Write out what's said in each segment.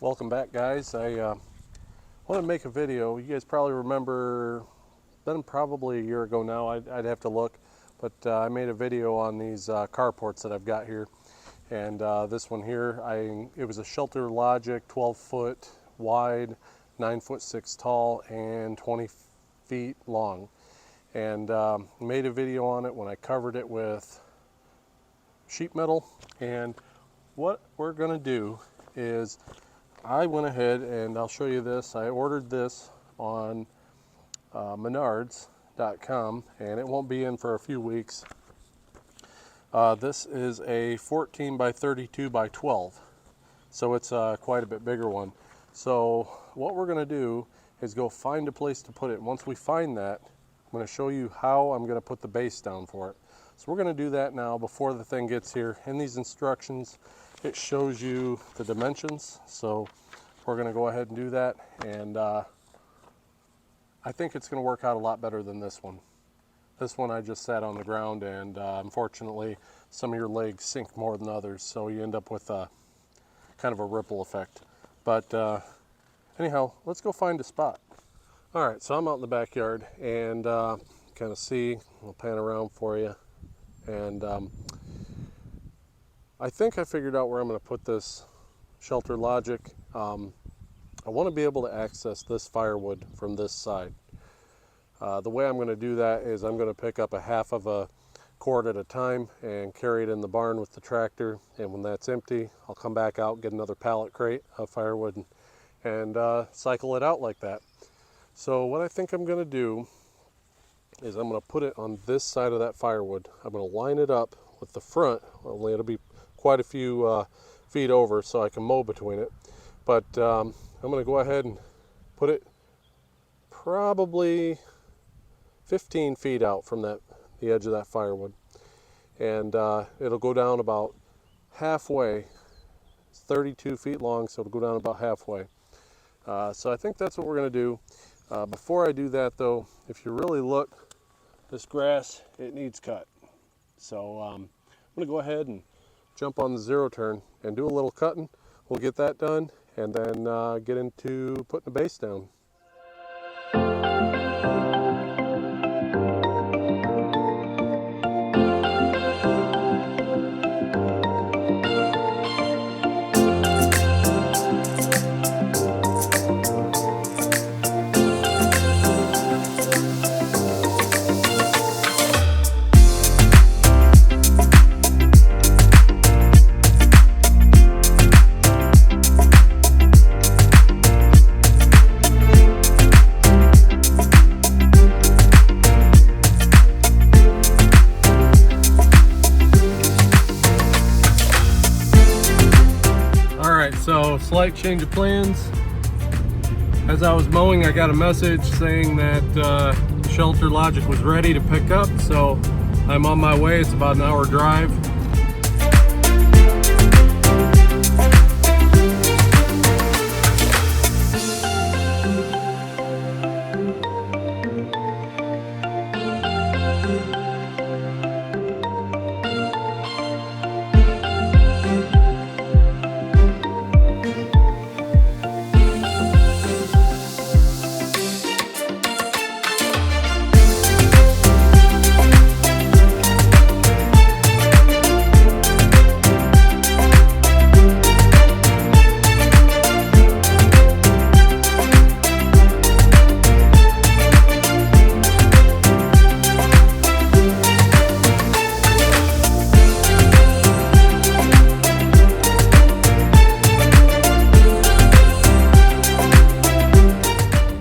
Welcome back, guys. I want to make a video. You guys probably remember, been probably a year ago now, I'd have to look, but I made a video on these carports that I've got here. And this one here, it was a Shelter Logic 12-foot wide, 9'6" tall, and 20 feet long. And made a video on it when I covered it with sheet metal. And what we're going to do is I went ahead and I'll show you this. I ordered this on Menards.com, and it won't be in for a few weeks. This is a 14x32x12, so it's quite a bit bigger one. So what we're going to do is go find a place to put it. Once we find that, I'm going to show you how I'm going to put the base down for it. So we're going to do that now before the thing gets here. In these instructions, it shows you the dimensions, so we're going to go ahead and do that. And I think it's going to work out a lot better than this one. This one I just sat on the ground, and unfortunately some of your legs sink more than others, so you end up with a kind of a ripple effect. But anyhow, let's go find a spot. All right, so I'm out in the backyard, and kind of see, I'll pan around for you, and I think I figured out where I'm going to put this Shelter Logic. I want to be able to access this firewood from this side. The way I'm going to do that is I'm going to pick up a half of a cord at a time and carry it in the barn with the tractor, and when that's empty, I'll come back out, get another pallet crate of firewood, and cycle it out like that. So what I think I'm going to do is I'm going to put it on this side of that firewood. I'm going to line it up with the front, only it'll be quite a few feet over so I can mow between it. But I'm going to go ahead and put it probably 15 feet out from the edge of that firewood. And it'll go down about halfway. It's 32 feet long, so it'll go down about halfway. So I think that's what we're going to do. Before I do that, though, if you really look, this grass, it needs cut. So I'm going to go ahead and jump on the zero turn and do a little cutting. We'll get that done, and then get into putting the base down. So, slight change of plans. As I was mowing, I got a message saying that Shelter Logic was ready to pick up, so I'm on my way. It's about an hour drive.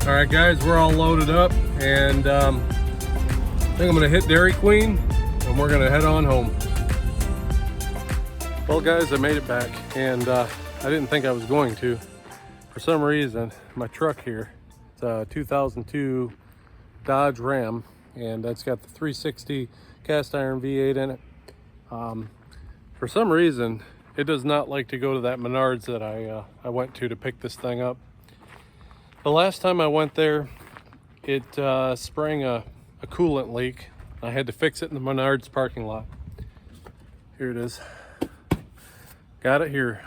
Alright guys, we're all loaded up, and I think I'm going to hit Dairy Queen and we're going to head on home. Well guys, I made it back, and I didn't think I was going to. For some reason, my truck here, it's a 2002 Dodge Ram, and it's got the 360 cast iron V8 in it. For some reason, it does not like to go to that Menards that I went to pick this thing up. The last time I went there, it sprang a coolant leak. I had to fix it in the Menards parking lot. Here it is. Got it here.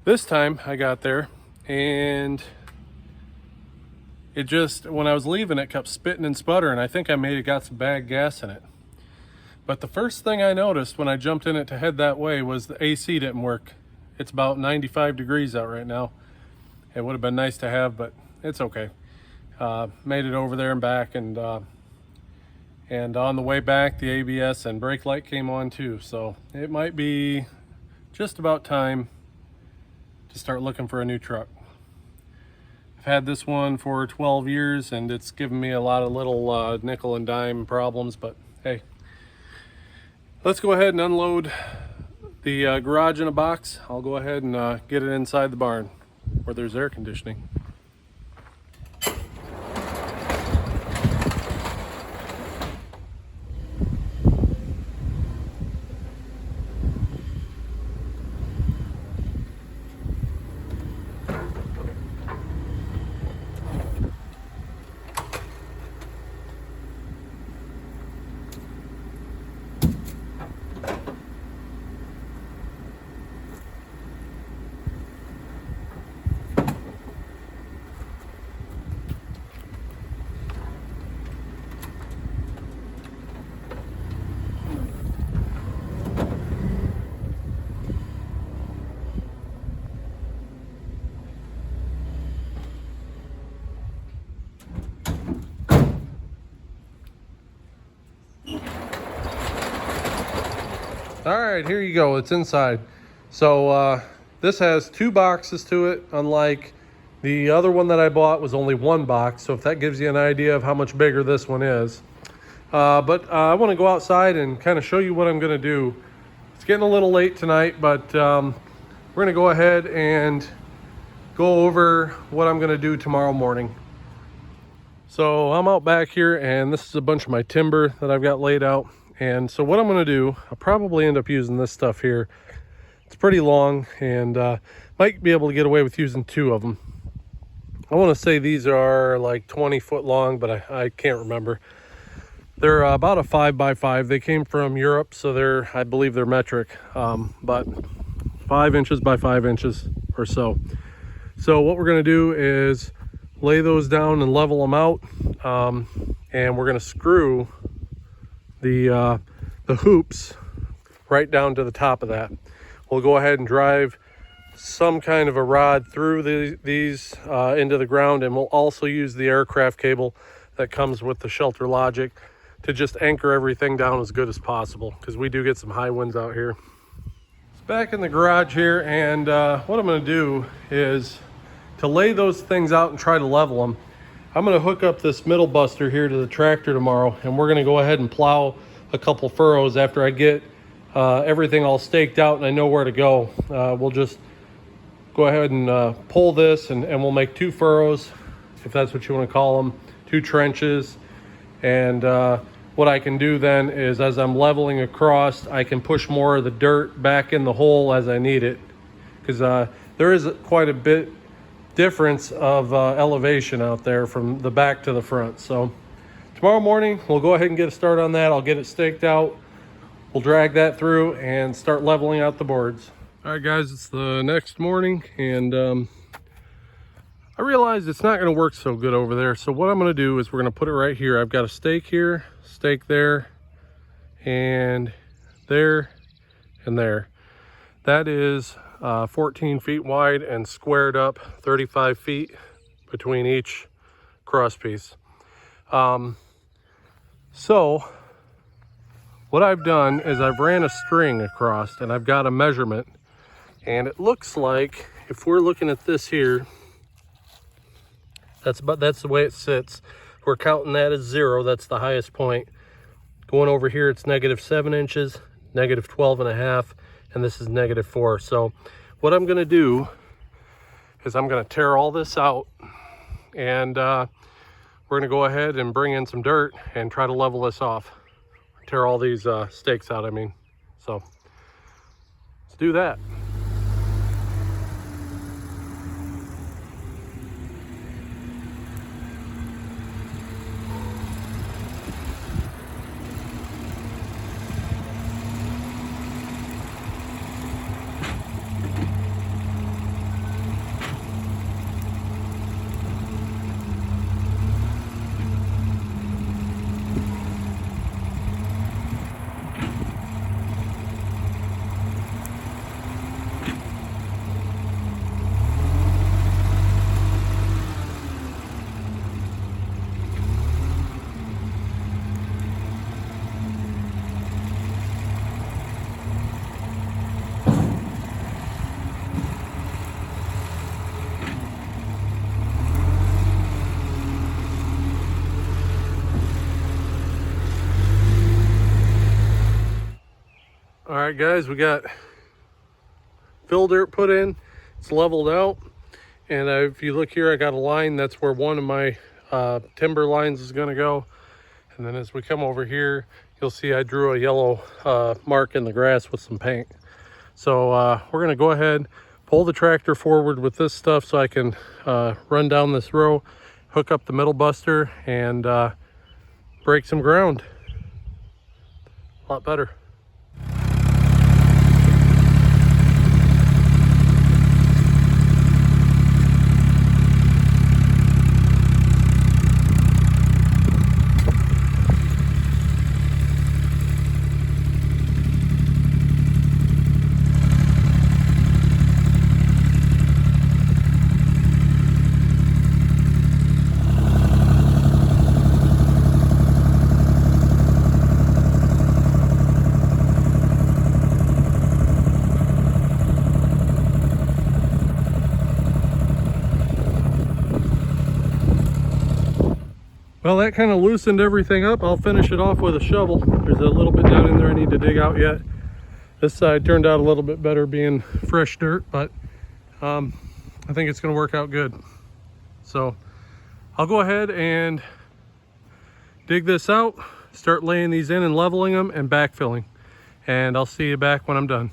This time I got there and it just, when I was leaving, it kept spitting and sputtering. I think I may have got some bad gas in it. But the first thing I noticed when I jumped in it to head that way was the AC didn't work. It's about 95 degrees out right now. It would have been nice to have, but it's okay. Made it over there and back, and on the way back, the ABS and brake light came on too. So it might be just about time to start looking for a new truck. I've had this one for 12 years and it's given me a lot of little nickel and dime problems, but hey. Let's go ahead and unload the garage in a box. I'll go ahead and get it inside the barn where there's air conditioning. All right, here you go. It's inside. So this has 2 boxes to it, unlike the other one that I bought was only 1 box. So if that gives you an idea of how much bigger this one is. But I want to go outside and kind of show you what I'm going to do. It's getting a little late tonight, but we're going to go ahead and go over what I'm going to do tomorrow morning. So I'm out back here, and this is a bunch of my timber that I've got laid out. And so what I'm going to do, I'll probably end up using this stuff here. It's pretty long, and might be able to get away with using 2 of them. I want to say these are like 20 foot long, but I can't remember. They're about a 5x5. They came from Europe, so I believe they're metric, but 5 inches by 5 inches or so. So what we're going to do is lay those down and level them out, and we're going to screw the hoops right down to the top of that. We'll go ahead and drive some kind of a rod through these into the ground, and we'll also use the aircraft cable that comes with the Shelter Logic to just anchor everything down as good as possible, because we do get some high winds out here. It's back in the garage here, and what I'm going to do is to lay those things out and try to level them. I'm going to hook up this middle buster here to the tractor tomorrow, and we're going to go ahead and plow a couple furrows after I get everything all staked out and I know where to go. We'll just go ahead and pull this, and we'll make 2 furrows, if that's what you want to call them, 2 trenches. And what I can do then is, as I'm leveling across, I can push more of the dirt back in the hole as I need it, because there is quite a bit difference of elevation out there from the back to the front. So tomorrow morning we'll go ahead and get a start on that. I'll get it staked out, we'll drag that through and start leveling out the boards. All right guys, it's the next morning, and I realized it's not going to work so good over there. So what I'm going to do is we're going to put it right here. I've got a stake here, stake there, and there, and there. That is 14 feet wide and squared up 35 feet between each cross piece. So what I've done is I've ran a string across, and I've got a measurement, and it looks like, if we're looking at this here, that's the way it sits. We're counting that as 0. That's the highest point. Going over here, it's -7 inches, -12.5, and this is -4. So what I'm going to do is I'm going to tear all this out, and we're going to go ahead and bring in some dirt and try to level this off. Tear all these stakes out, I mean. So let's do that. right, guys, we got fill dirt put in. It's leveled out, and if you look here, I got a line. That's where one of my timber lines is going to go. And then as we come over here, you'll see I drew a yellow mark in the grass with some paint. So we're going to go ahead, pull the tractor forward with this stuff so I can run down this row, hook up the middle buster, and break some ground. A lot better. Well, that kind of loosened everything up. I'll finish it off with a shovel. There's a little bit down in there I need to dig out yet. This side turned out a little bit better being fresh dirt, but I think it's going to work out good. So I'll go ahead and dig this out, start laying these in and leveling them and backfilling. And I'll see you back when I'm done.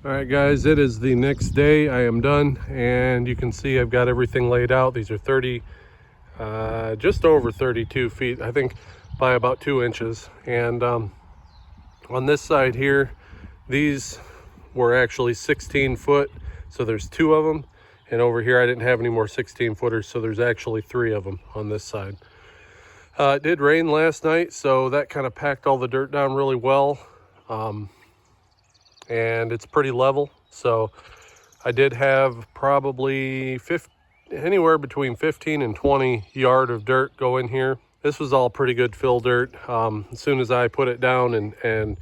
All right, guys, it is the next day. I am done, and you can see I've got everything laid out. These are just over 32 feet, I think, by about 2 inches. And on this side here, these were actually 16 foot, so there's 2 of them. And over here I didn't have any more 16 footers, so there's actually 3 of them on this side. It did rain last night, so that kind of packed all the dirt down really well. And it's pretty level, so I did have probably anywhere between 15 and 20 yard of dirt go in here. This was all pretty good fill dirt. As soon as I put it down and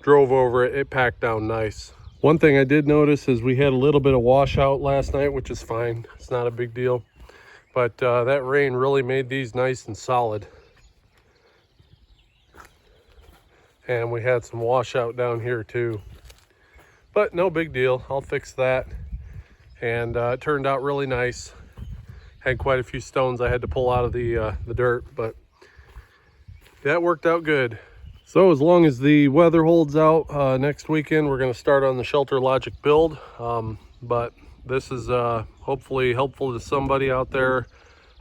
drove over it, it packed down nice. One thing I did notice is we had a little bit of washout last night, which is fine. It's not a big deal. But that rain really made these nice and solid. And we had some washout down here too. But no big deal. I'll fix that. And it turned out really nice. Had quite a few stones I had to pull out of the dirt, but that worked out good. So as long as the weather holds out next weekend, we're going to start on the Shelter Logic build. But this is hopefully helpful to somebody out there.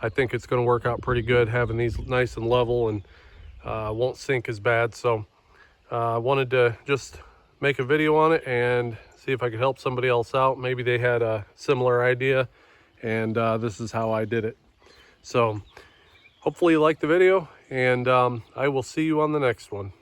I think it's going to work out pretty good having these nice and level, and won't sink as bad. So I wanted to just make a video on it and see if I could help somebody else out. Maybe they had a similar idea, and this is how I did it. So hopefully you liked the video, and I will see you on the next one.